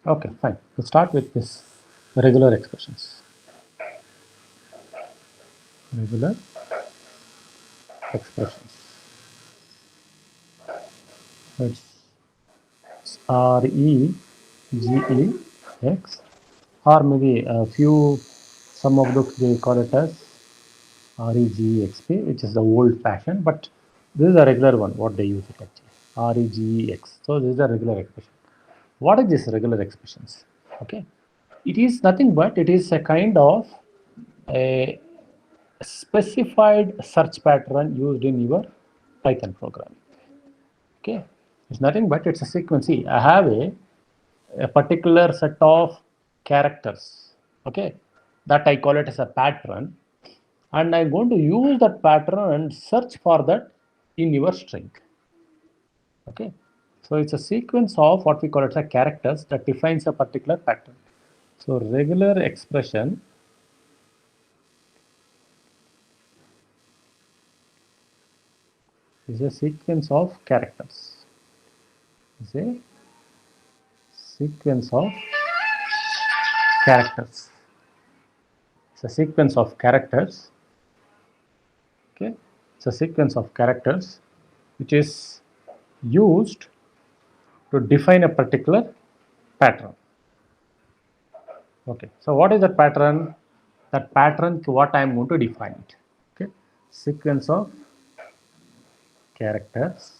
Okay, fine. We'll start with this regular expressions. Regular expressions. It's REGEX, or maybe a few, some of books they call it as REGEXP, which is the old fashioned, but this is a regular one, what they use it actually. REGEX. So this is a regular expression. What is this regular expressions? Okay. It is nothing but it is a kind of a specified search pattern used in your Python programming. Okay, it's nothing but it's a sequence. See, I have a particular set of characters. Okay, that I call it as a pattern, and I'm going to use that pattern and search for that in your string. Okay, so it's a sequence of what we call it as characters that defines a particular pattern. So regular expression is a sequence of characters. Is a sequence of characters. It's a sequence of characters. Okay, it's a sequence of characters which is used to define a particular pattern. Okay, so what is that pattern? That pattern, what I am going to define it. Okay, sequence of characters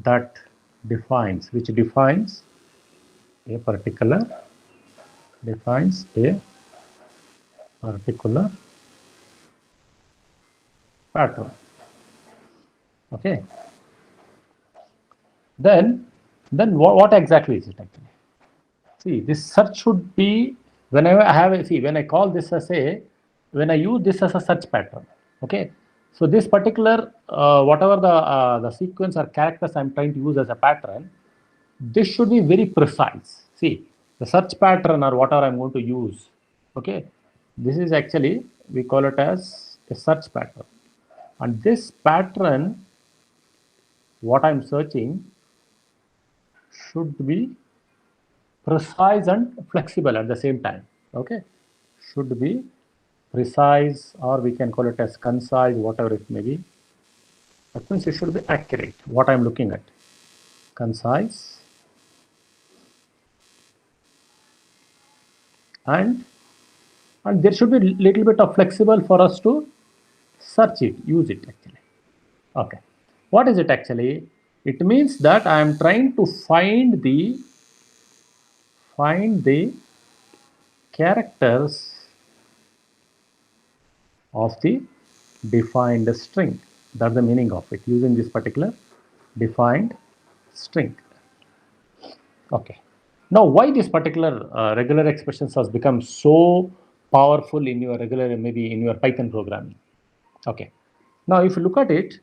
that defines, which defines a particular pattern. Okay, then what exactly is it actually? See, this search should be whenever I have a, see, when I call this as a, when I use this as a search pattern. Okay, so this particular whatever the sequence or characters I'm trying to use as a pattern, this should be very precise. See, the search pattern or whatever I'm going to use. Okay, this is actually, we call it as a search pattern, and this pattern, what I'm searching, should be precise and flexible at the same time. Okay, should be precise, or we can call it as concise, whatever it may be. That means it should be accurate, what I'm looking at. Concise and there should be little bit of flexible for us to search it, use it actually. Okay, what is it actually? It means that I am trying to find the characters of the defined string. That's the meaning of it, using this particular defined string. Okay, now why this particular regular expressions has become so powerful in your regular, maybe in your Python programming? Okay, now if you look at it,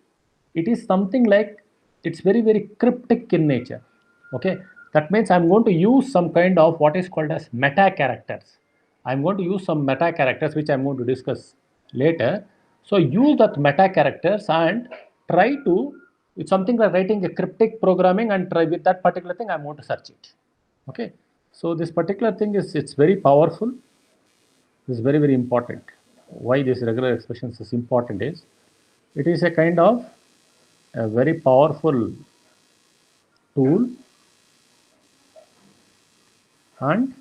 it is something like, it's very cryptic in nature. Okay, that means I'm going to use some kind of what is called as meta characters. I'm going to use some meta characters which I'm going to discuss later. So use that meta characters and try to, it's something like writing a cryptic programming, and try with that particular thing I'm going to search it. Okay, so this particular thing is, it's very powerful. This is very important. Why this regular expressions is important is, it is a kind of a very powerful tool and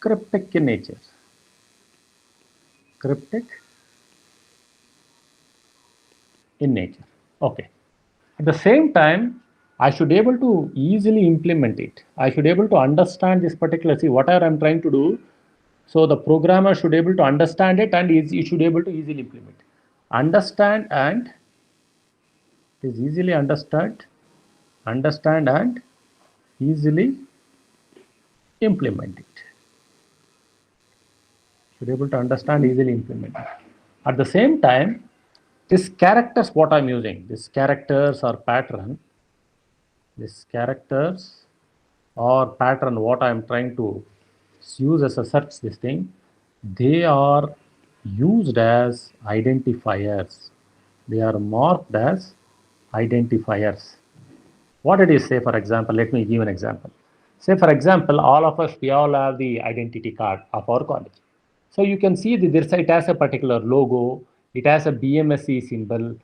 cryptic in nature. Cryptic in nature. Okay. At the same time, I should be able to easily implement it. I should be able to understand this particular, see whatever I'm trying to do. So the programmer should be able to understand it, and you should be able to easily implement. Understand and is easily understood, understand and easily implement it. Should be able to understand, easily implement it. At the same time, this characters, what I'm using, this characters or pattern, this characters or pattern, what I'm trying to use as a search, this thing, they are used as identifiers. They are marked as identifiers. What it is, say for example, let me give an example. Say for example, all of us, we all have the identity card of our college. So you can see that it has a particular logo, it has a BMSC symbol.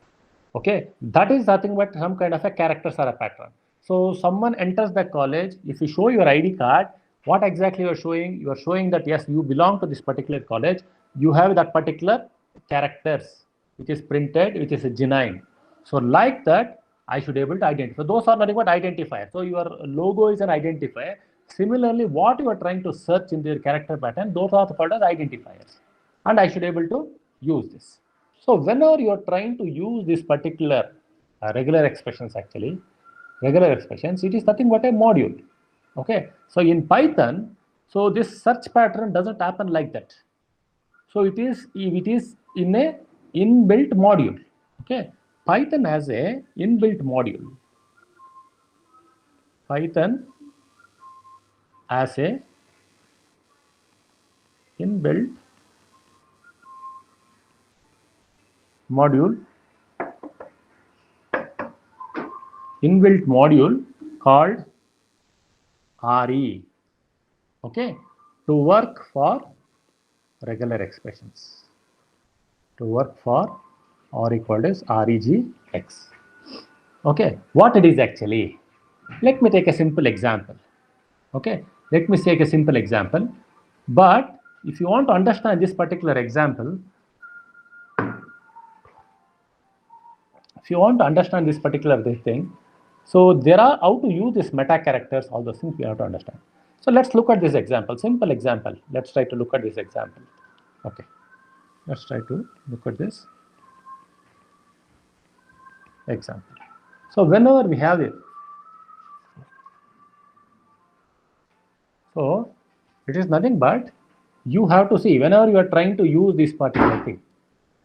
Okay, that is nothing but some kind of a characters or a pattern. So someone enters the college, if you show your ID card, what exactly you are showing? You are showing that yes, you belong to this particular college, you have that particular characters, which is printed, which is genuine. So like that, I should be able to identify. Those are nothing but identifier. So your logo is an identifier. Similarly, what you are trying to search in their character pattern, those are called as identifiers. And I should be able to use this. So whenever you are trying to use this particular regular expressions, actually, regular expressions, it is nothing but a module. Okay. So in Python, so this search pattern doesn't happen like that. So it is in a inbuilt module. Okay. Python has a inbuilt module. Python has a inbuilt module called RE, okay, to work for regular expressions, to work for RE called as REGX. Okay, what it is actually, let me take a simple example. Okay, let me take a simple example. But if you want to understand this particular example, if you want to understand this particular thing, so there are how to use this meta characters, all those things we have to understand. So let's look at this example, simple example. Let's try to look at this example. Okay, let's try to look at this example. So whenever we have it, so it is nothing but you have to see whenever you are trying to use this particular thing.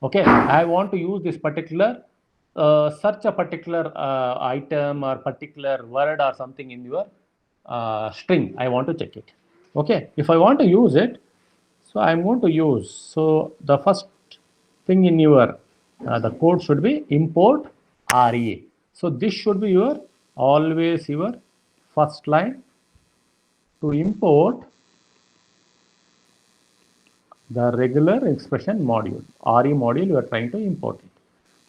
Okay, I want to use this particular search a particular item or particular word or something in your string. I want to check it. Okay, if I want to use it, so I'm going to use, so the first thing in your the code should be import RE. So this should be your always your first line to import the regular expression module, RE module you are trying to import it.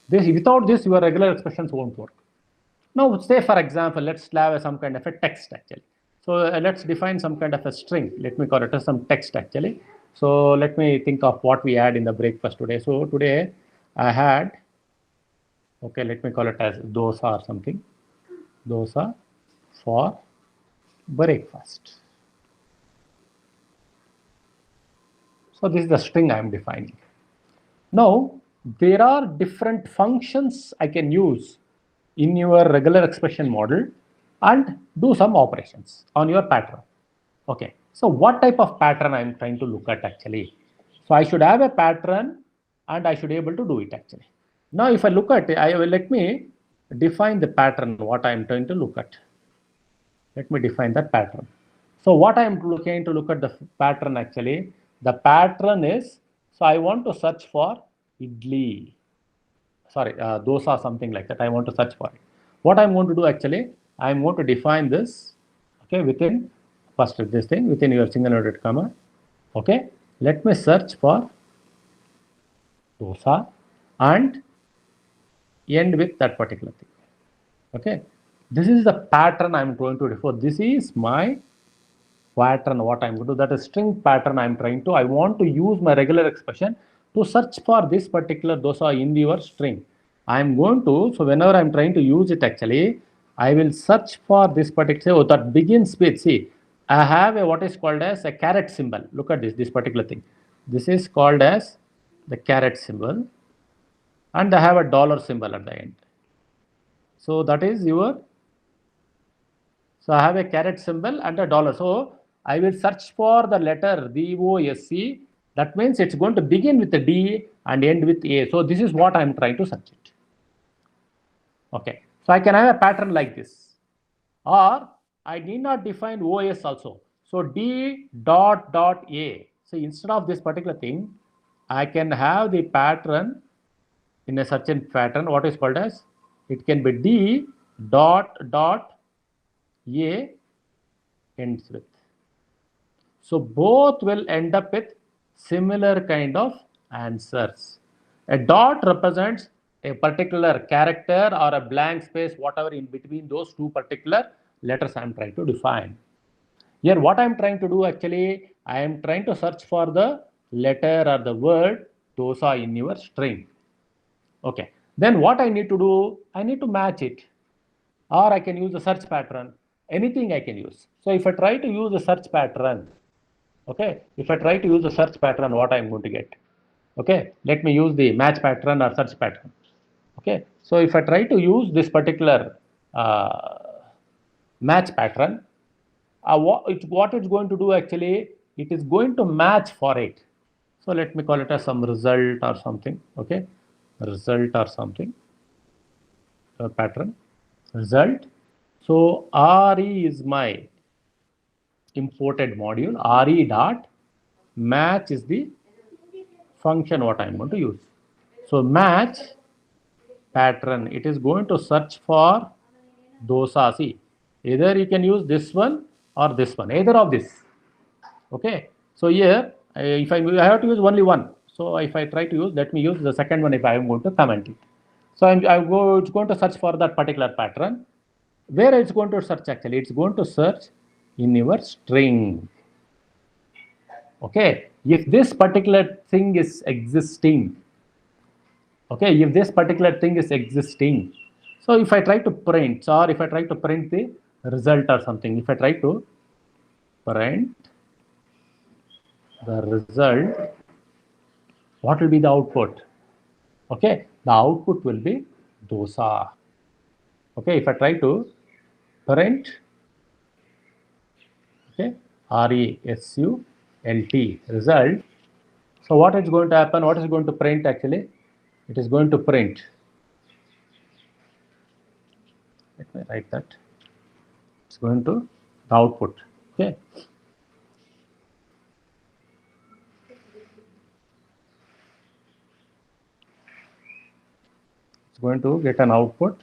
This, without this, your regular expressions won't work. Now, say for example, let's have some kind of a text actually. So let's define some kind of a string. Let me call it as some text actually. So let me think of what we had in the breakfast today. So today I had, okay, let me call it as dosa or something. Dosa for breakfast. So this is the string I am defining. Now, there are different functions I can use in your regular expression model and do some operations on your pattern. Okay, so what type of pattern I'm trying to look at actually? So I should have a pattern and I should be able to do it actually. Now, if I look at it, let me define the pattern, what I'm trying to look at. Let me define that pattern. So what I'm looking to look at the pattern actually, the pattern is, so I want to search for idli, sorry, dosa, something like that. I want to search for it. What I'm going to do actually, I'm going to define this, okay, within, first this thing, within your single inverted comma, okay. Let me search for dosa and end with that particular thing, okay. This is the pattern I'm going to refer. This is my pattern, what I'm going to do, that is string pattern I'm trying to, I want to use my regular expression to search for this particular dosa in your string. I'm going to, so whenever I'm trying to use it actually, I will search for this particular, oh, that begins with, see, I have a what is called as a caret symbol. Look at this particular thing. This is called as the caret symbol and I have a dollar symbol at the end. So that is your, so I have a caret symbol and a dollar. So I will search for the letter DOSC. That means it's going to begin with the D and end with A. So this is what I'm trying to search it. Okay. So I can have a pattern like this. Or I need not define OS also. So D dot dot A. So instead of this particular thing, I can have the pattern in a certain pattern, what is called as, it can be D dot dot A ends with. So both will end up with similar kind of answers. A dot represents a particular character or a blank space, whatever in between those two particular letters I am trying to define. Here what I am trying to do actually, I am trying to search for the letter or the word dosa in your string. Okay. Then what I need to do, I need to match it, or I can use the search pattern. Anything I can use. So if I try to use the search pattern, okay, if I try to use the search pattern, what I'm going to get? Okay, let me use the match pattern or search pattern. Okay, so if I try to use this particular match pattern, what it's going to do actually, it is going to match for it. So let me call it as some result or something. Okay, result or something, pattern, result. So RE is my imported module. RE dot match is the function what I'm going to use. So match pattern, it is going to search for dosa. See, either you can use this one or this one, either of this. Okay. So here, if I have to use only one. So if I try to use, let me use the second one if I am going to comment it. So it's going to search for that particular pattern. Where it's going to search actually? It's going to search in your string. Okay. If this particular thing is existing, okay, if this particular thing is existing, so if I try to print, or if I try to print the result or something, if I try to print the result, what will be the output? Okay, the output will be dosa. Okay, if I try to print, okay, RESULT, result. So what is going to happen? What is going to print actually? It is going to print. Let me write that. It's going to the output. Okay. It's going to get an output.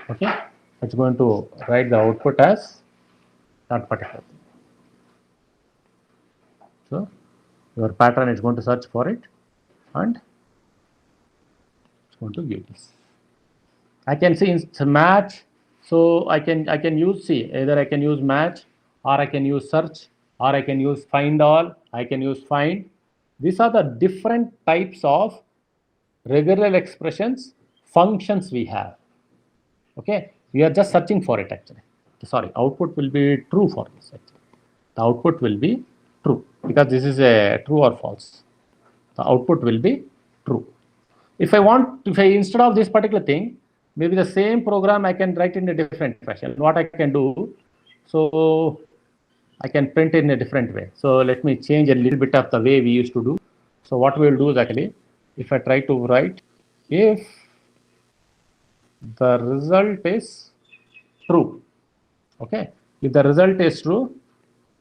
Okay. It's going to write the output as that particular thing. So your pattern is going to search for it and it's going to give this. I can see it's match. So I can use, see, either I can use match, or I can use search, or I can use find all, I can use find. These are the different types of regular expressions functions we have. Okay, we are just searching for it actually. Sorry, output will be true for this actually. The output will be true because this is a true or false. The output will be true. If I instead of this particular thing, maybe the same program I can write in a different fashion. What I can do, so I can print in a different way. So let me change a little bit of the way we used to do. So what we will do is actually, if I try to write, if the result is true, okay, if the result is true,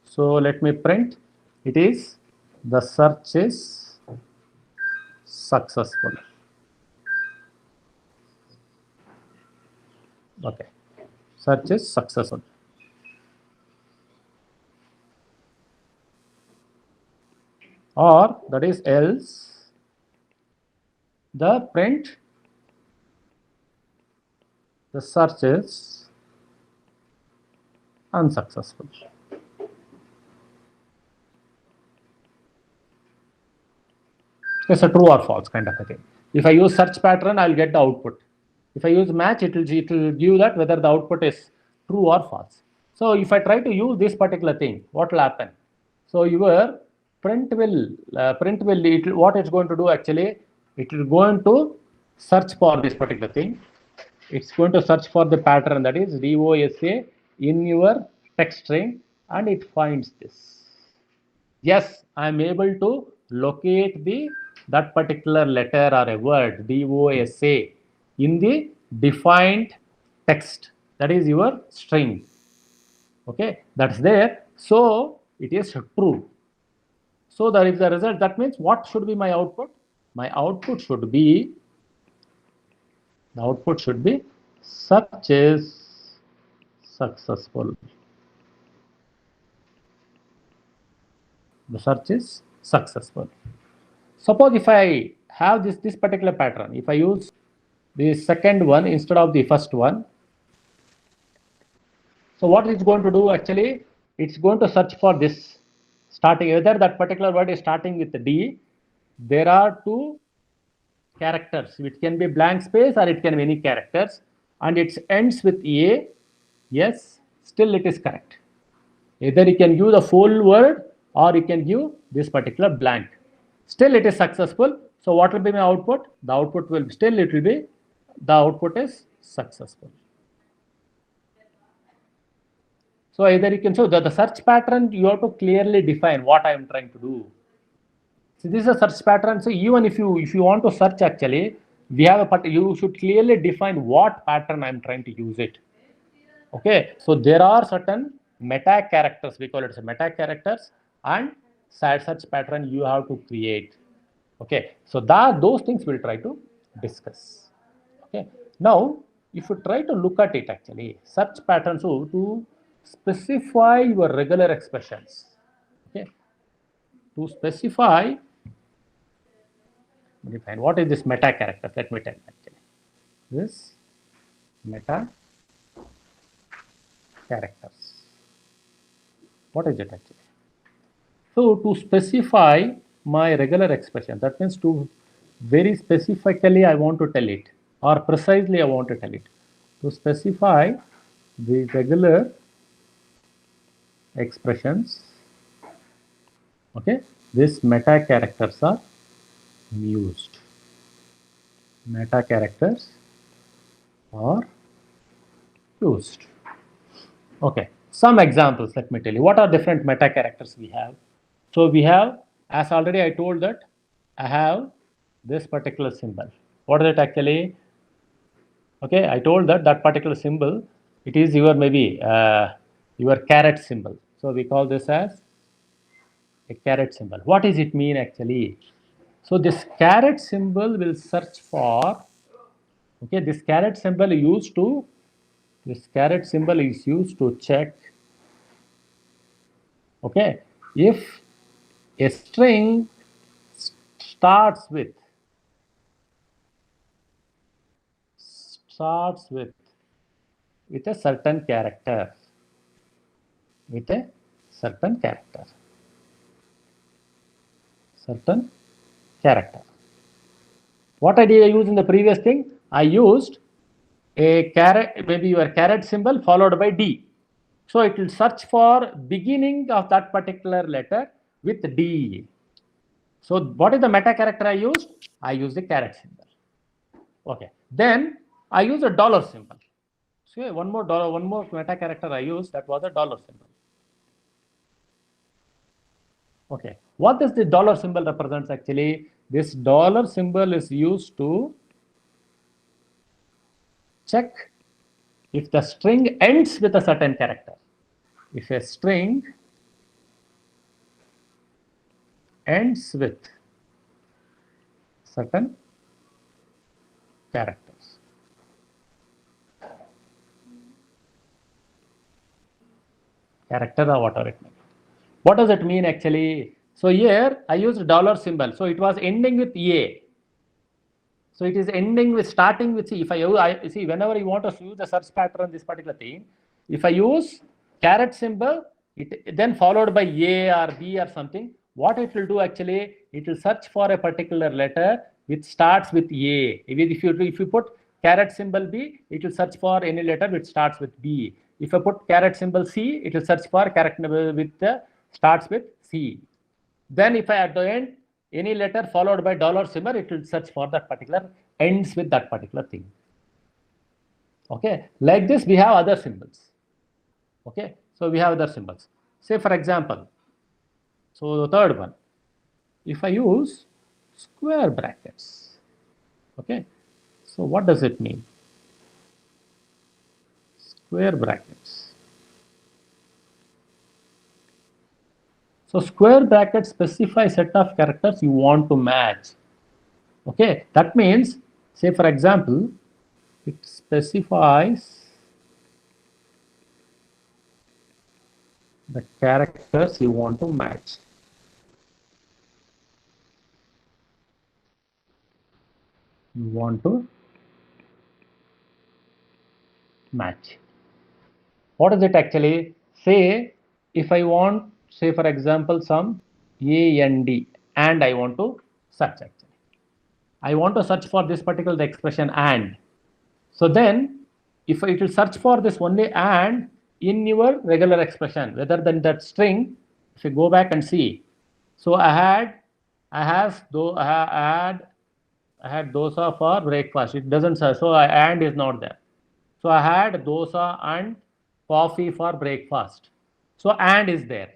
so let me print, it is the search is successful. Okay, search is successful. Or that is else the print, the search is unsuccessful. It's a true or false kind of a thing. If I use search pattern, I'll get the output. If I use match, it will give that whether the output is true or false. So if I try to use this particular thing, what will happen? So your print will what it's going to do actually, it is going to search for this particular thing. It's going to search for the pattern, that is DOSA, in your text string, and it finds this. Yes, I am able to locate that particular letter or a word DOSA in the defined text, that is your string. Okay, that's there. So it is true. So that is the result. That means what should be my output? My output should be, the output should be search is successful. the search is successful. Suppose if I have this particular pattern, if I use the second one instead of the first one, so what it's going to do actually, it's going to search for this starting, whether that particular word is starting with D. There are two characters, which can be blank space or it can be any characters, and it ends with A. Yes, still it is correct. Either you can give the full word or you can give this particular blank. Still it is successful. So what will be my output? The output will still it will be, the output is successful. So either you can, so the search pattern, you have to clearly define what I am trying to do. So this is a search pattern. So even if you want to search, actually we have a part, you should clearly define what pattern I am trying to use it. Okay, so there are certain meta characters, we call it as meta characters, and search pattern you have to create. Okay, so those things we'll try to discuss. Okay, now if you try to look at it, actually search patterns, so to specify your regular expressions. Okay, to specify, define what is this meta character. Let me tell you actually. This meta characters. What is it actually? So to specify my regular expression, that means to very specifically I want to tell it, or precisely I want to tell it. To specify the regular expressions, okay, these meta characters are used. Meta characters are used. Okay, some examples, let me tell you. What are different meta characters we have? So we have, as already I told that, I have this particular symbol. What is it actually? Okay, I told that that particular symbol, it is your maybe your caret symbol. So we call this as a caret symbol. What does it mean actually? So this caret symbol will search for, okay, this caret symbol is used to, this caret symbol is used to check, okay, if a string starts with a certain character, with a certain character, What did I use in the previous thing? I used a caret, maybe your caret symbol followed by D. So it will search for beginning of that particular letter with D. So what is the meta character I used? I used the caret symbol. Okay. Then I use a dollar symbol. So one more meta character I used, that was a dollar symbol. Okay. What does the dollar symbol represents actually? This dollar symbol is used to check if the string ends with a certain character. If a string ends with certain characters. Character or whatever it may be. What does it mean actually? So here I used dollar symbol. So it was ending with A. So it is ending with, starting with C. If I see, whenever you want to use the search pattern, this particular thing, if I use caret symbol, it then followed by A or B or something, what it will do actually, it will search for a particular letter which starts with A. If you put caret symbol B, it will search for any letter which starts with B. If I put caret symbol C, it will search for character with starts with C. Then if I at the end any letter followed by dollar symbol, it will search for that particular, ends with that particular thing. Okay, like this we have other symbols. Okay, so we have other symbols. Say for example, so the third one, if I use square brackets, okay, so what does it mean? Square brackets. So square brackets specify set of characters you want to match. Okay, that means, say for example, it specifies the characters you want to match. you want to match. What is it actually? Say if I want, say for example, some and I want to search actually. I want to search for this particular expression and. So then if it will search for this only and in your regular expression, rather than that string, if you go back and see. So I had dosa for breakfast. It doesn't say, so and is not there. So I had dosa and coffee for breakfast. So and is there.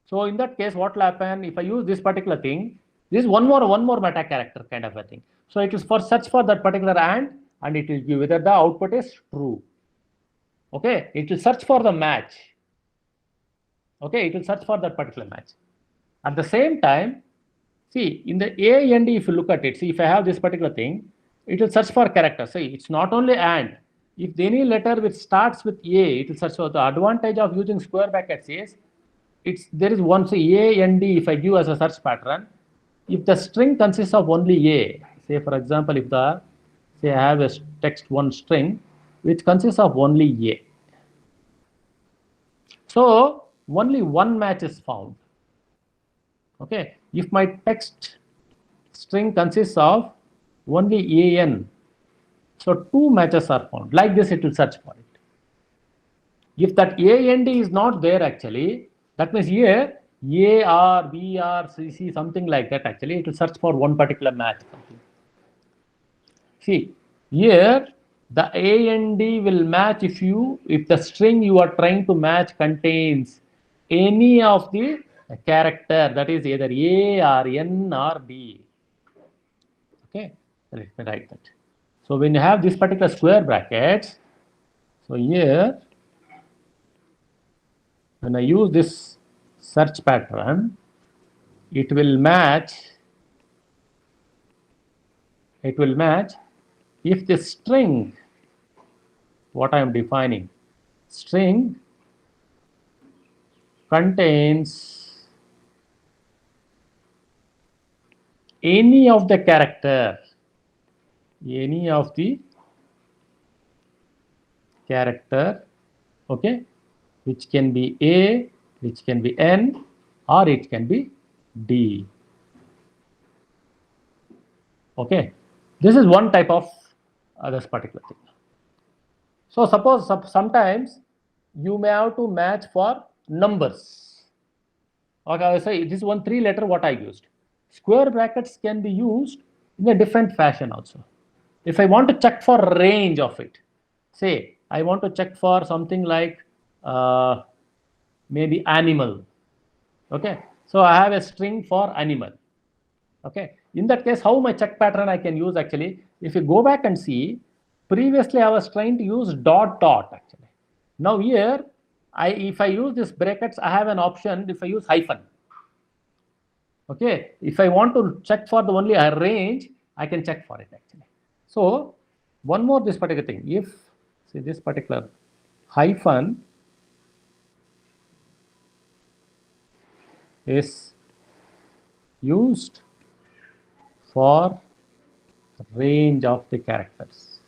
So in that case, what will happen if I use this particular thing? This is one more meta character kind of a thing. So it is for search for that particular and it will give whether the output is true. Okay, it will search for the match. Okay, it will search for that particular match. At the same time, see in the A and D, if you look at it, see if I have this particular thing, it will search for character. See, it's not only and. If any letter which starts with A, it will search for. The advantage of using square brackets is there is one, say A and D. If I give as a search pattern, if the string consists of only A, say for example, if I have a text one string which consists of only A, so only one match is found. Okay, if my text string consists of only an, so two matches are found. Like this, it will search for it. If that A and D is not there actually, that means here A or B or C something like that actually, it will search for one particular match. See, here the A and D will match if the string you are trying to match contains any of the character, that is either A or N or D. Okay, let me write that. So when you have this particular square brackets, so here when I use this search pattern, it will match if the string, what I am defining, string contains any of the character, okay, which can be A, which can be N, or it can be D. Okay, this is one type of this particular thing. So suppose sometimes you may have to match for numbers. Okay, I say this is one 3-letter what I used. Square brackets can be used in a different fashion also. If I want to check for range of it, say I want to check for something like maybe animal. Okay, so I have a string for animal. Okay, in that case, how my check pattern I can use actually? If you go back and see, previously I was trying to use dot actually. Now here, if I use this brackets, I have an option if I use hyphen. Okay, if I want to check for the only a range, I can check for it actually. So one more this particular thing, if say this particular hyphen is used for range of the characters.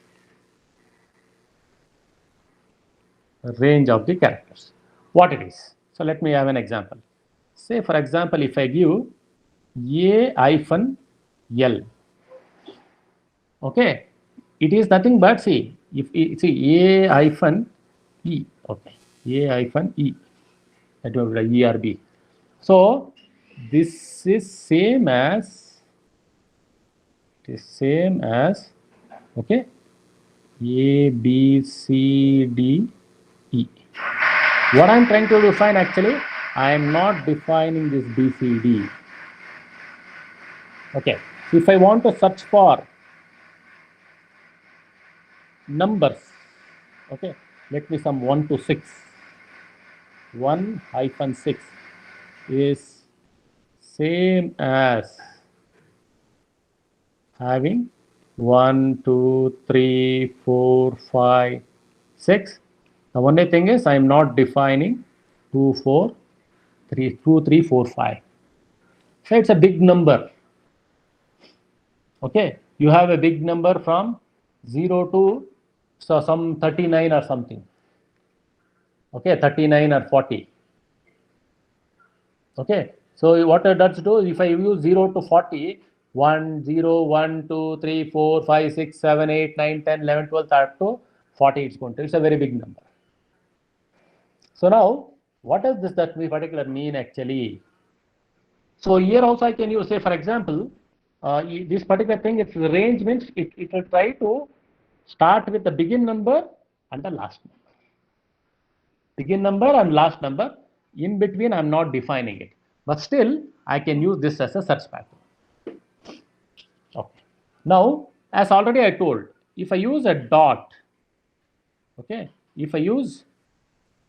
What it is. So let me have an example. Say for example, if I give A-L, okay, it is nothing but see A-E, okay, A-E, that will be ERB. So this is same as okay, A, B, C, D, E. What I'm trying to define actually, I am not defining this B, C, D. Okay, if I want to search for numbers, okay, let me sum 1 to 6. 1-6 is same as having 1, 2, 3, 4, 5, 6. The only thing is I am not defining 2, 4, 3, 2, 3, 4, 5. So it's a big number. Okay, you have a big number from 0 to some 39 or something. Okay, 39 or 40. Okay, so what does do, if I use 0 to 40, 1, 0, 1, 2, 3, 4, 5, 6, 7, 8, 9, 10, 11, 12, up to 40 it's going to, it's a very big number. So now, what does that particular mean actually? So here also I can use, say for example, this particular thing, its range means it will try to start with the begin number and the last number. Begin number and last number. In between, I'm not defining it. But still, I can use this as a search pattern. Okay. Now, as already I told, if I use a dot, okay, if I use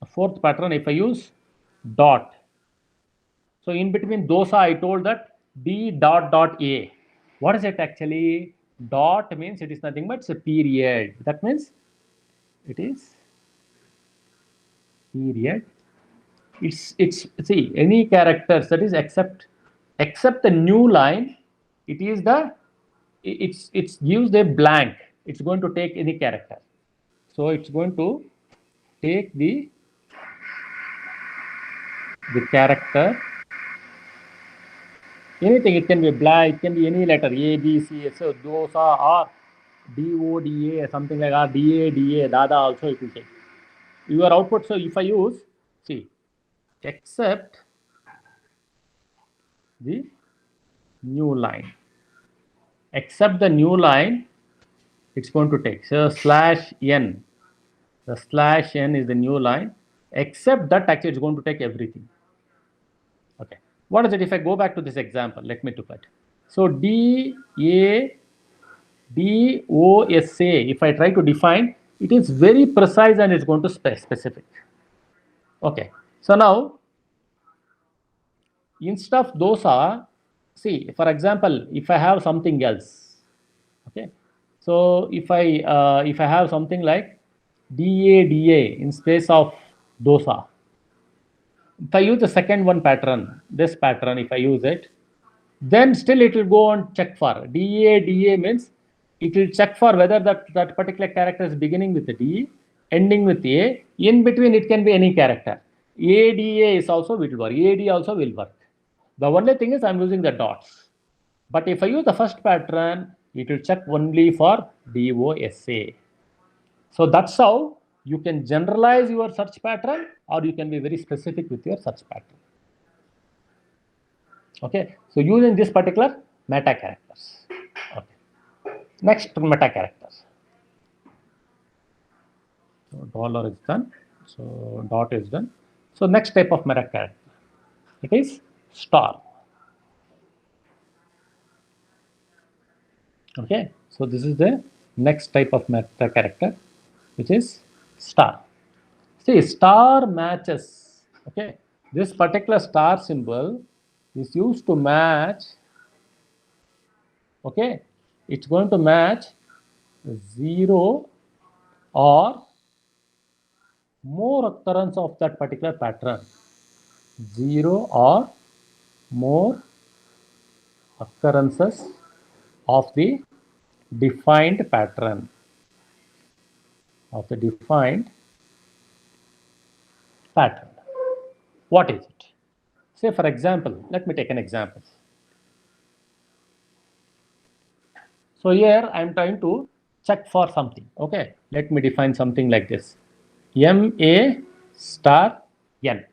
a fourth pattern, if I use dot, so in between dosa, I told that D dot dot A. What is it actually? Dot means it is nothing but it's a period. That means it is period. It's see any characters that is except the new line. It is the it's gives a blank. It's going to take any character. So it's going to take the character. Anything, it can be blank, it can be any letter A, B, C, so those are D, O, D, A, something like that, D, A, D, A, Dada also it will take. Your output, so if I use, see, except the new line, except the new line, it's going to take. So slash n, the slash n is the new line, except that actually it's going to take everything. Okay. What is it? If I go back to this example, let me look at. So D, A, D, O, S, A, if I try to define, it is very precise and it's going to specific. Okay. So now, instead of those are, see, for example, if I have something else, okay. So if I have something like DA in space of dosa, if I use the second one pattern, this pattern, if I use it, then still it will go and check for DA means it will check for whether that particular character is beginning with a D, ending with A. In between, it can be any character. ADA is also will work. AD also will work. The only thing is I'm using the dots. But if I use the first pattern, it will check only for DOSA. So that's how you can generalize your search pattern, or you can be very specific with your search pattern. Okay, so using this particular meta characters. Okay. Next, meta characters. So dollar is done. So dot is done. So next type of meta character, it is star. Okay, so this is the next type of meta character, which is star. See, star matches. Okay, this particular star symbol is used to match. Okay, it's going to match 0 or more occurrence of that particular pattern. 0 or more occurrences of the defined pattern. What is it? Say for example, let me take an example. So here I am trying to check for something. Okay, let me define something like this. MA star N.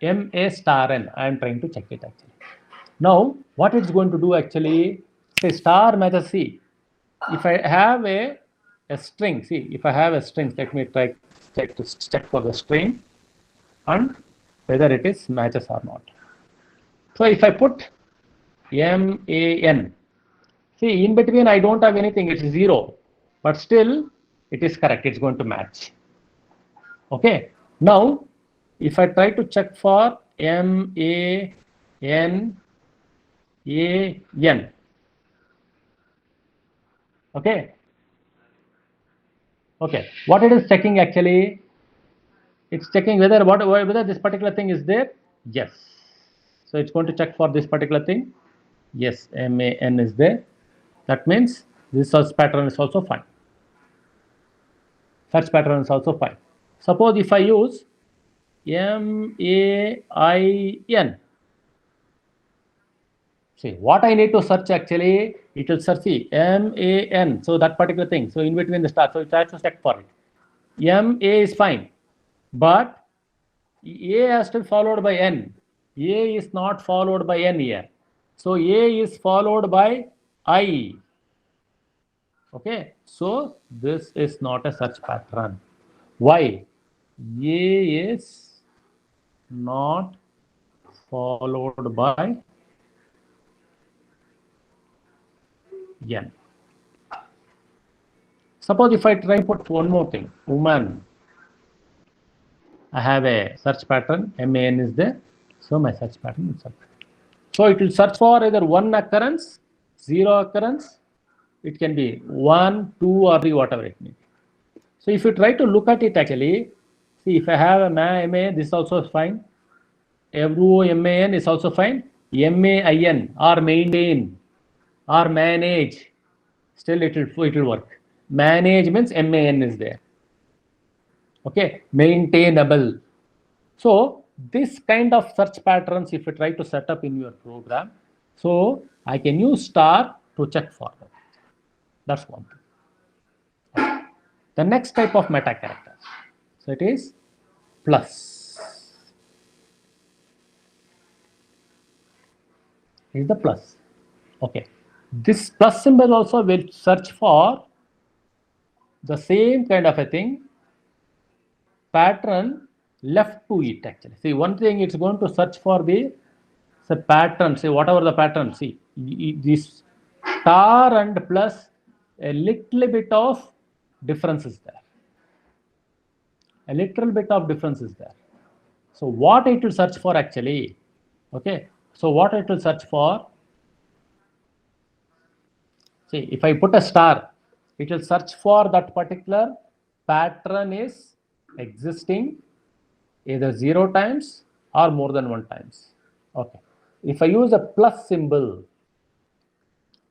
MA star N. I am trying to check it actually. Now, what it's going to do actually, say star matches C. If I have a string, see, if I have a string, let me try check for the string and whether it is matches or not. So if I put MAN, see, in between I don't have anything, it's 0, but still it is correct, it's going to match. Okay, now if I try to check for MANAN, okay, what it is checking actually, it's checking whether this particular thing is there. Yes, so it's going to check for this particular thing. Yes, MAN is there. That means this search pattern is also fine. Search pattern is also fine. Suppose if I use MAIN, see what I need to search actually, it will search the MAN, so that particular thing. So in between the star, so it has to check for it. MA is fine, but A has to be followed by N. A is not followed by N here. So A is followed by I. Okay, so this is not a search pattern. Why? A is not followed by N. Suppose if I try to put one more thing, woman, I have a search pattern, MAN is there, so my search pattern is up. So it will search for either one occurrence, zero occurrence, it can be 1, 2 or 3, whatever it may be. So if you try to look at it actually, see if I have a MA, this also is fine. MAN is also fine. MAIN or maintain or manage, still it will work. Manage means MAN is there. Okay, maintainable. So this kind of search patterns, if you try to set up in your program, so I can use star to check for them. That's one thing. The next type of meta character, so it is plus. Is the plus. Okay, this plus symbol also will search for the same kind of a thing, pattern left to it actually. See, one thing it's going to search for the pattern, say whatever the pattern, see this star and plus a little bit of difference is there. A little bit of difference is there. So what it will search for actually, okay, so what it will search for, see if I put a star, it will search for that particular pattern is existing either 0 times or more than 1 times. Okay, if I use a plus symbol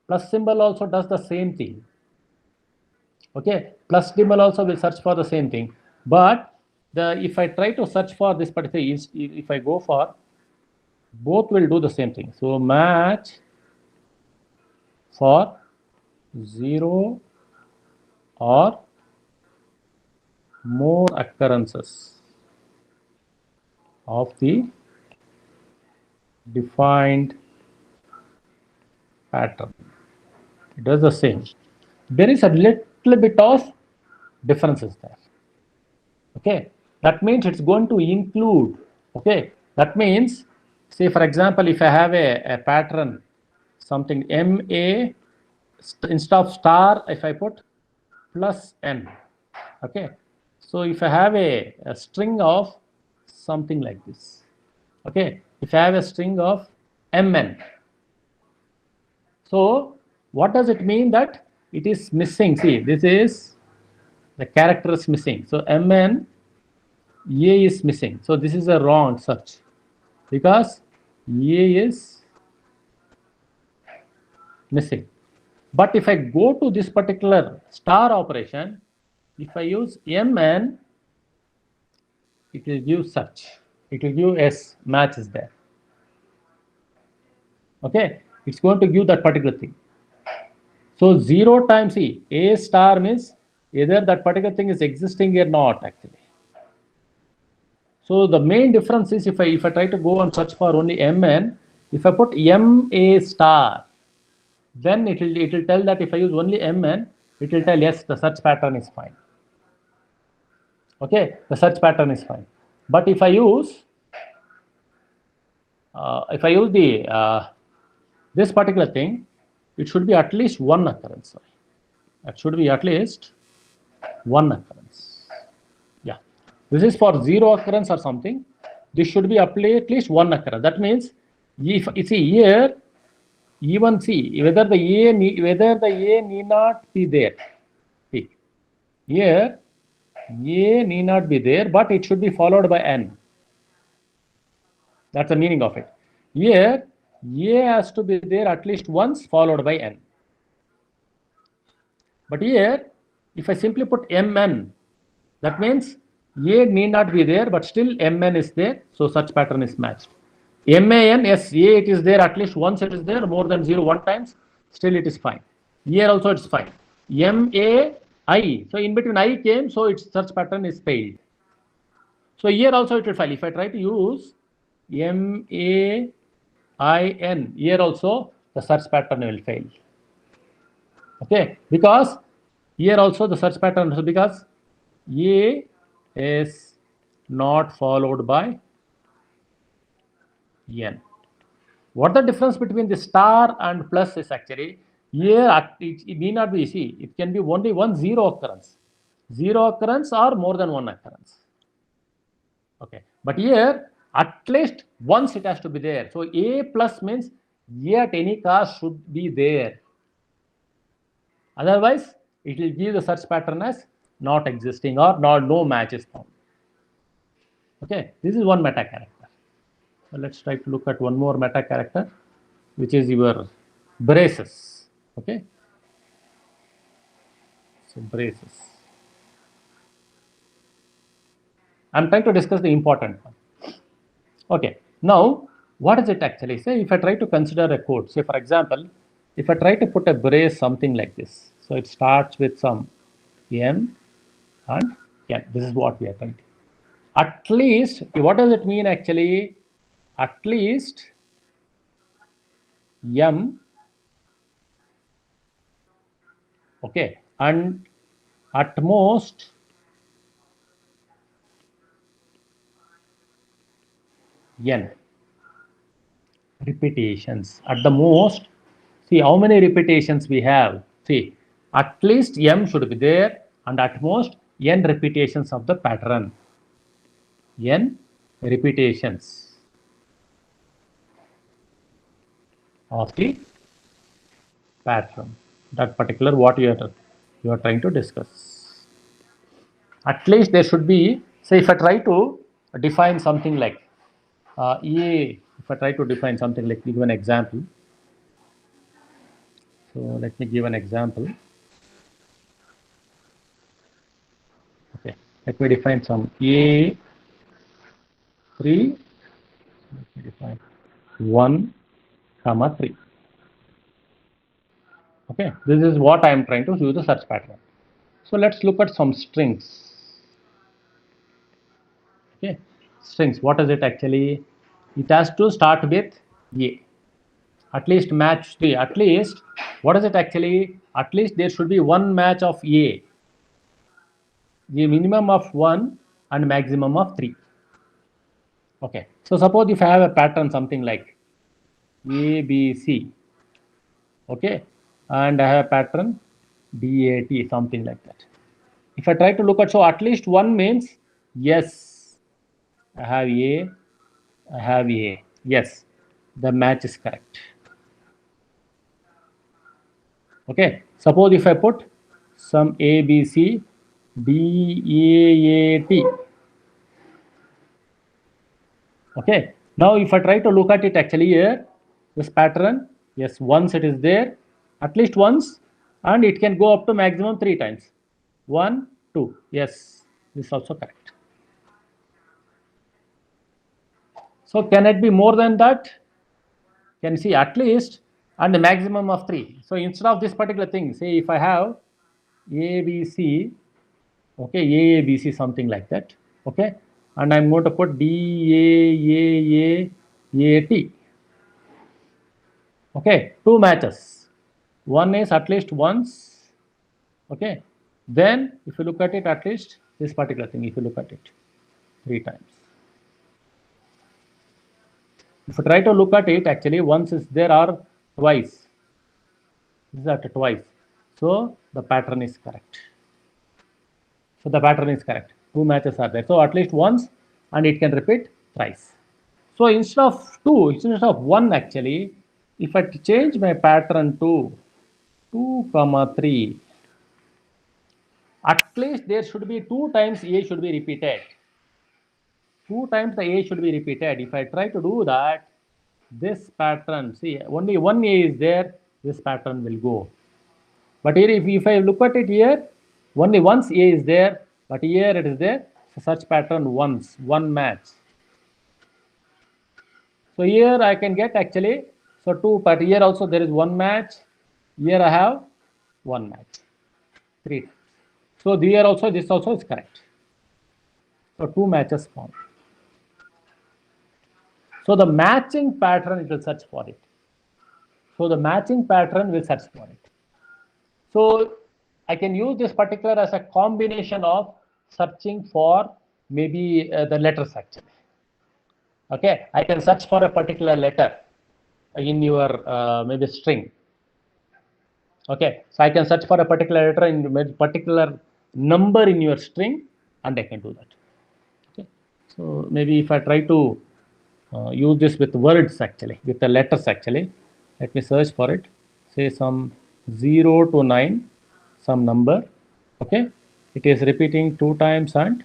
also does the same thing. Okay, plus symbol also will search for the same thing, but if I try to search for this particular, if I go for, both will do the same thing. So match for 0 or more occurrences of the defined pattern. It does the same. There is a little bit of differences there. Okay, that means it's going to include. Okay, that means, say for example, if I have a pattern, something MA, instead of star, if I put plus N. Okay, so if I have a string of something like this, okay, if I have a string of MN, so what does it mean? That it is missing. See, this is the character is missing. So MN, A is missing. So this is a wrong search because A is missing. But if I go to this particular star operation, if I use MN, it will give search. It will give S, match is there. Okay, it's going to give that particular thing. So 0 times C, A star means either that particular thing is existing or not actually. So the main difference is if I try to go and search for only MN, if I put MA star, then it will tell that if I use only MN, it will tell yes, the search pattern is fine. Okay, the search pattern is fine. But if I use the this particular thing, it should be at least 1 occurrence. It should be at least 1 occurrence. Yeah, this is for 0 occurrence or something. This should be at least 1 occurrence. That means if you see here, even see whether the A need not be there. See, here A need not be there, but it should be followed by N. That's the meaning of it. Here A has to be there at least once, followed by N. But here, if I simply put mn, that means A need not be there, but still mn is there, so such pattern is matched. Man, yes, A it is there at least once, it is there, more than 0 one times, still it is fine. Here also it's fine. MAI, so in between I came, so its search pattern is failed. So here also it will fail. If I try to use MAIN, here also the search pattern will fail. Okay, because here also the search pattern, so because A is not followed by N. What the difference between the star and plus is actually here it need not be, see, it can be only one zero occurrence. Zero occurrence or more than one occurrence. Okay, but here at least once it has to be there. So A plus means A at any cost should be there. Otherwise, it will give the search pattern as not existing or no match is found. Okay, this is one meta character. So let's try to look at one more meta character, which is your braces. Okay, so braces. I'm trying to discuss the important one. Okay, now what is it actually? Say if I try to consider a code, say for example, if I try to put a brace something like this, so it starts with some M and N. This is what we are trying to. At least, what does it mean actually? At least M, okay, and at most N repetitions. At the most, see how many repetitions we have. See, at least M should be there and at most N repetitions of the pattern. N repetitions of the pattern. That particular what you are trying to discuss. At least there should be, say if I try to define something like if I try to define something like, give an example. So let me give an example. Okay, let me define some A3. Let me define 1, 3. Okay, this is what I am trying to use the search pattern. So let's look at some strings. Okay, strings. What is it actually? It has to start with A. At least match 3. At least, what is it actually? At least there should be one match of A. The minimum of 1 and maximum of 3. Okay. So suppose if I have a pattern something like A, B, C. Okay. And I have a pattern DAT, something like that. If I try to look at, so at least one means yes, I have A, I have A. Yes, the match is correct. Okay, suppose if I put some A, B, C, D, E, A, T. Okay, now if I try to look at it actually here, this pattern, yes, once it is there, at least once, and it can go up to maximum 3 times. 1, 2, yes, this is also correct. So can it be more than that? Can see at least and the maximum of 3. So instead of this particular thing, say if I have A, B, C, okay, A, B, C, something like that, okay, and I'm going to put D, A, T. Okay, 2 matches. One is at least once, okay. Then if you look at it, at least this particular thing, if you look at it 3 times. If you try to look at it, actually once is there or twice. This is at twice. So the pattern is correct. So the pattern is correct. 2 matches are there. So at least once and it can repeat thrice. So instead of 2, instead of 1 actually, if I change my pattern to 2, 3, at least there should be 2 times A should be repeated. 2 times the A should be repeated. If I try to do that, this pattern, see only one A is there, this pattern will go. But here, if I look at it here, only once A is there, but here it is there. So search pattern once, one match. So here I can get actually, so two, but here also there is one match. Here I have one match, three. So here also, this also is correct. So two matches found. So the matching pattern, it will search for it. So the matching pattern will search for it. So I can use this particular as a combination of searching for maybe the letters actually. Okay, I can search for a particular letter in your maybe string. Okay, so I can search for a particular letter in a particular number in your string, and I can do that. Okay, so maybe if I try to use this with words actually, with the letters actually, let me search for it. Say some 0 to 9, some number. Okay, it is repeating 2 times and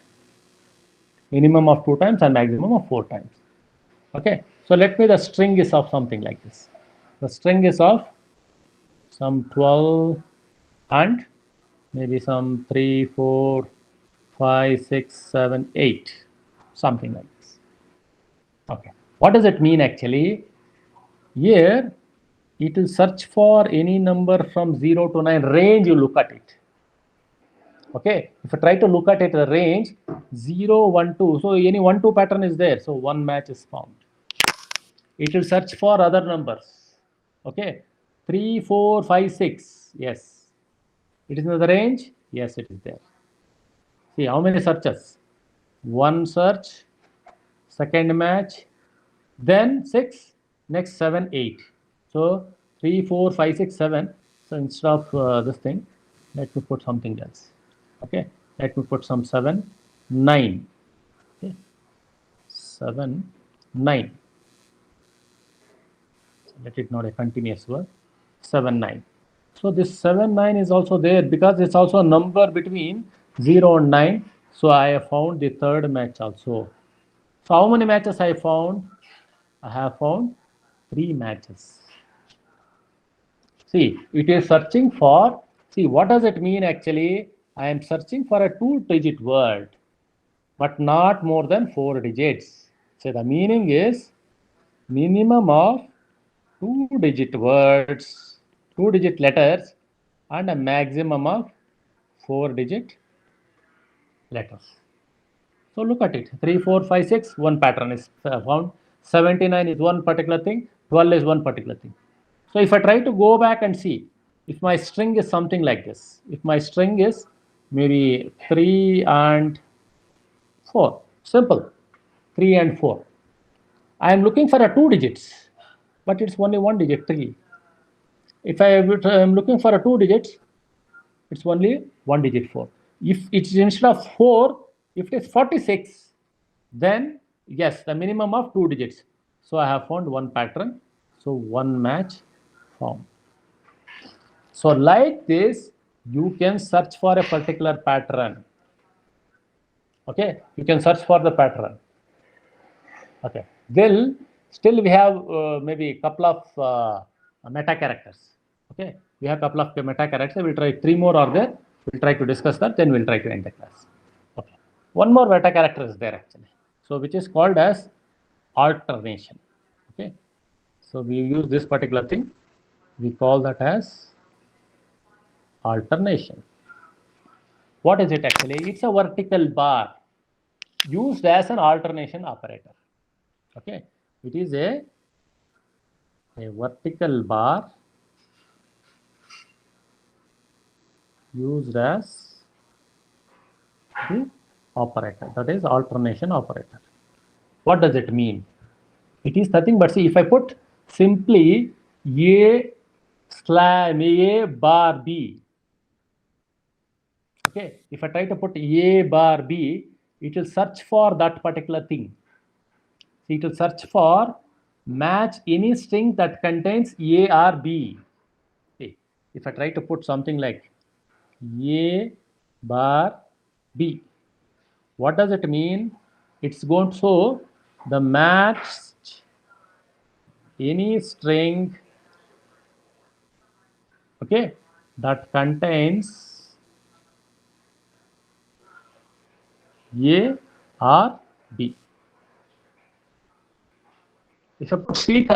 minimum of 2 times and maximum of 4 times. Okay, so let me the string is of something like this. The string is of some 12 and maybe some 3, 4, 5, 6, 7, 8, something like this. Okay, what does it mean actually? Here it will search for any number from 0 to 9 range. You look at it. Okay, if I try to look at it, the range 0, 1, 2. So any 1, 2 pattern is there. So one match is found. It will search for other numbers. Okay, 3, 4, 5, 6. Yes, it is in the range. Yes, it is there. See how many searches? One search, second match, then 6, next 7, 8. So 3, 4, 5, 6, 7. So instead of this thing, let me put something else. Okay, let me put some 7, 9. Okay, 7, 9. So let it not a continuous word. 7, 9. So this 7, 9 is also there because it's also a number between 0 and 9. So I have found the third match also. So how many matches I found? I have found 3 matches. See, it is searching for, see, what does it mean actually? I am searching for a 2-digit word, but not more than 4 digits. So the meaning is minimum of 2-digit words, 2-digit letters, and a maximum of 4-digit letters. So look at it, 3, 4, 5, 6, one pattern is found. 79 is one particular thing, 12 is one particular thing. So if I try to go back and see, if my string is something like this, if my string is maybe 3 and 4, simple, 3 and 4. I am looking for a 2 digits, but it's only 1 digit, 3. If I am looking for a 2 digits, it's only 1 digit, 4. If it's instead of 4, if it is 46, then yes, the minimum of 2 digits. So I have found one pattern. So one match found. So like this, you can search for a particular pattern. Okay, you can search for the pattern. Okay, then still we have maybe a couple of meta characters. Okay, we have a couple of meta characters. We'll try 3 more are there. We'll try to discuss that. Then we'll try to end the class. Okay, one more meta character is there actually. So which is called as alternation. Okay, so we use this particular thing. We call that as alternation. What is it actually? It's a vertical bar used as an alternation operator. Okay, it is a vertical bar used as the operator, that is alternation operator. What does it mean? It is nothing but, see, if I put simply A bar B, okay, if I try to put A bar B, it will search for that particular thing. It will search for match any string that contains A or B. Okay. If I try to put something like A bar B, what does it mean? It's going to show the matched any string, okay, that contains A or B. If I put C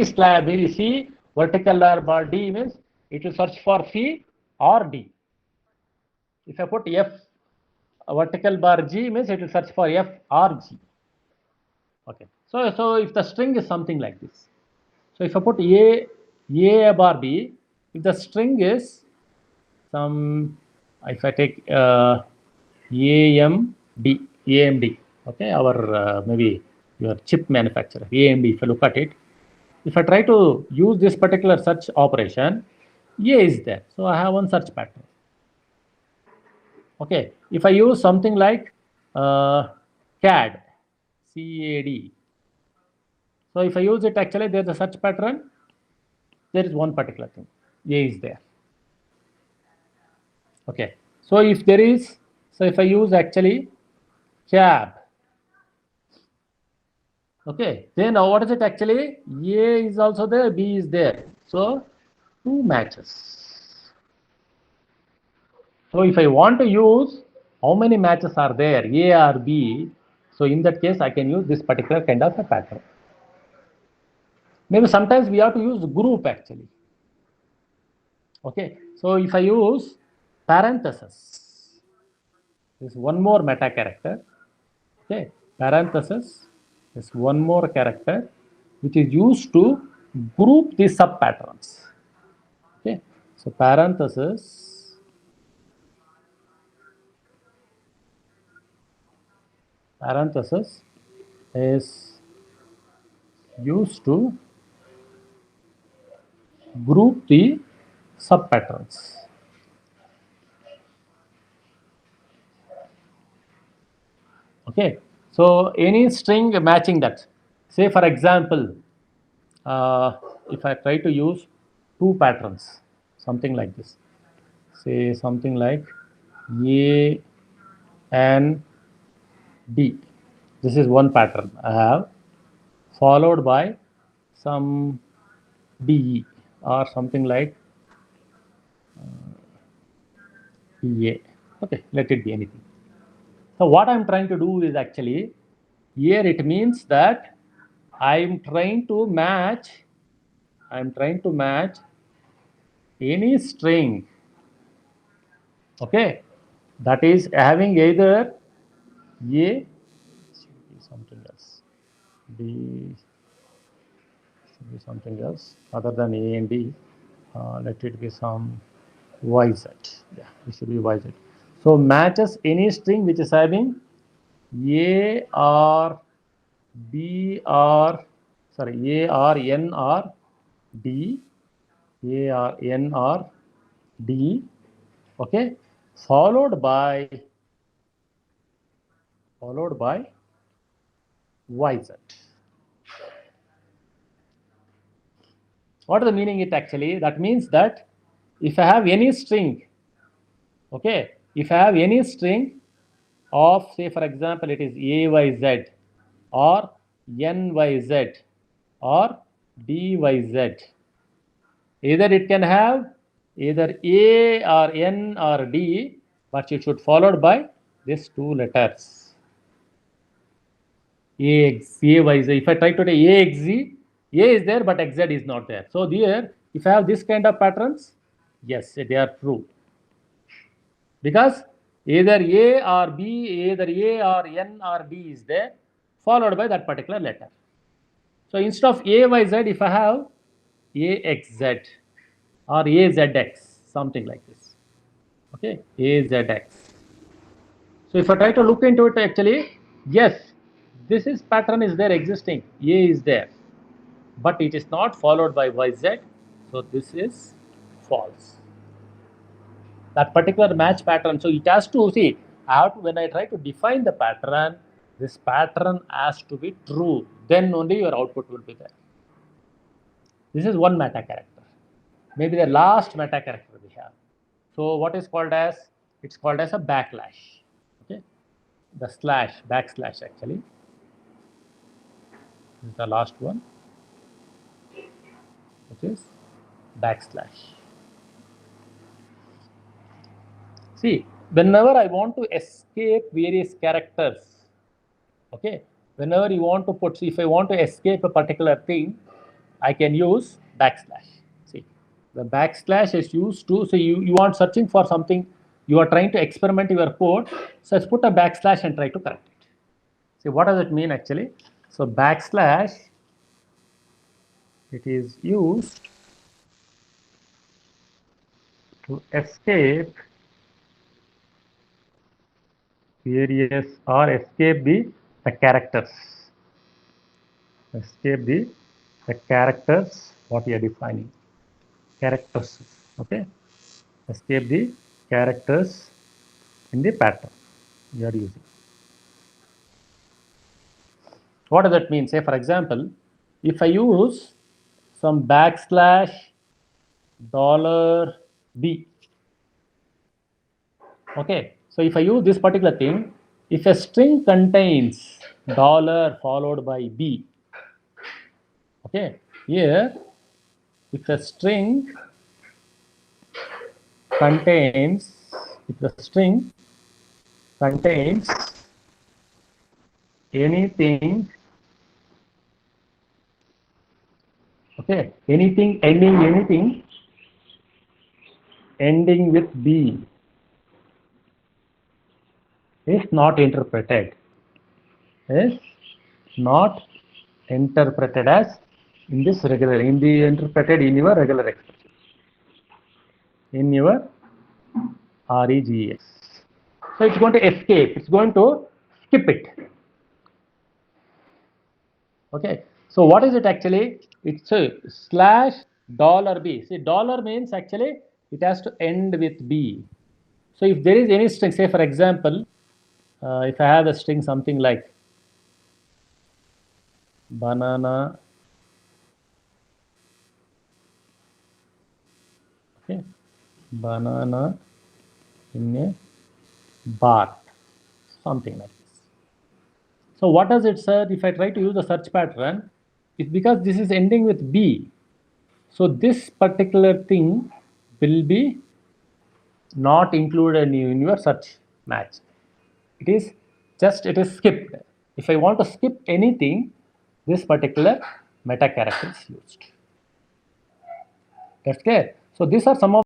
slab, C vertical bar D means it will search for C or D. If I put F vertical bar G means it will search for F or G. Okay. So if the string is something like this. So if I put A bar B, if the string is some, if I take AMD, okay, our maybe your chip manufacturer, AMD, if I look at it, if I try to use this particular search operation, A is there. So I have one search pattern. Okay. If I use something like CAD, CAD. So if I use it, actually there's a search pattern. There is one particular thing. A is there. Okay. So if there is, so if I use actually cab, okay, then what is it actually? A is also there, B is there. So two matches. So if I want to use how many matches are there, A or B, so in that case I can use this particular kind of a pattern. Maybe sometimes we have to use group actually. Okay, so if I use parenthesis, this one more meta character. Okay, parenthesis is one more character which is used to group the sub patterns. Okay, so parenthesis is used to group the sub patterns. Okay, so any string matching that, say for example, if I try to use two patterns, something like this, say something like A and D. This is one pattern I have, followed by some DE or something like EA. Okay, let it be anything. So what I'm trying to do is actually, here it means that I'm trying to match any string, okay, that is having either A, something else, B should be something else other than A and D. Let it be some YZ. Yeah, it should be YZ. So matches any string which is having A or B or sorry A or N or D, A or N or D, okay, followed by YZ. What is the meaning it actually? That means that if I have any string, okay, if I have any string of, say for example, it is AYZ or NYZ or DYZ, either it can have either A or N or D, but it should followed by these two letters. AYZ. If I try to take AXZ, A is there but XZ is not there. So there, if I have this kind of patterns, yes, they are true. Because either A or B, either A or N or D is there, followed by that particular letter. So instead of AYZ, if I have AXZ or AZX, something like this. Okay, AZX. So if I try to look into it, actually, yes, this is pattern is there existing. A is there, but it is not followed by YZ. So this is false. That particular match pattern. So it has to see. I have to, when I try to define the pattern, this pattern has to be true. Then only your output will be there. This is one meta character. Maybe the last meta character we have. So what is called as? It's called as a backlash. Okay, the slash, backslash actually. This is the last one, which is backslash. See, whenever I want to escape various characters, okay, whenever you want to put, see, if I want to escape a particular thing, I can use backslash. See, the backslash is used to, so you want searching for something, you are trying to experiment your code, so let's put a backslash and try to correct it. See, what does it mean actually? So backslash, it is used to escape various or escape the characters. Escape the characters, what we are defining. Characters, okay? Escape the characters in the pattern you are using. What does that mean? Say, for example, if I use some backslash $B, okay, so if I use this particular thing, if a string contains dollar followed by B, okay, here if a string contains, anything, okay, anything ending with B is not interpreted as in this regular, interpreted in your regular expression, in your regex. So it's going to escape, it's going to skip it. Okay, so what is it actually? It's a /$B. See, dollar means actually it has to end with B. So if there is any string, say for example, if I have a string something like banana, okay, banana in a bar, something like this. So what does it say? If I try to use the search pattern, it's because this is ending with B. So this particular thing will be not included in your search match. It is skipped. If I want to skip anything, this particular meta character is used. That's clear. So these are some of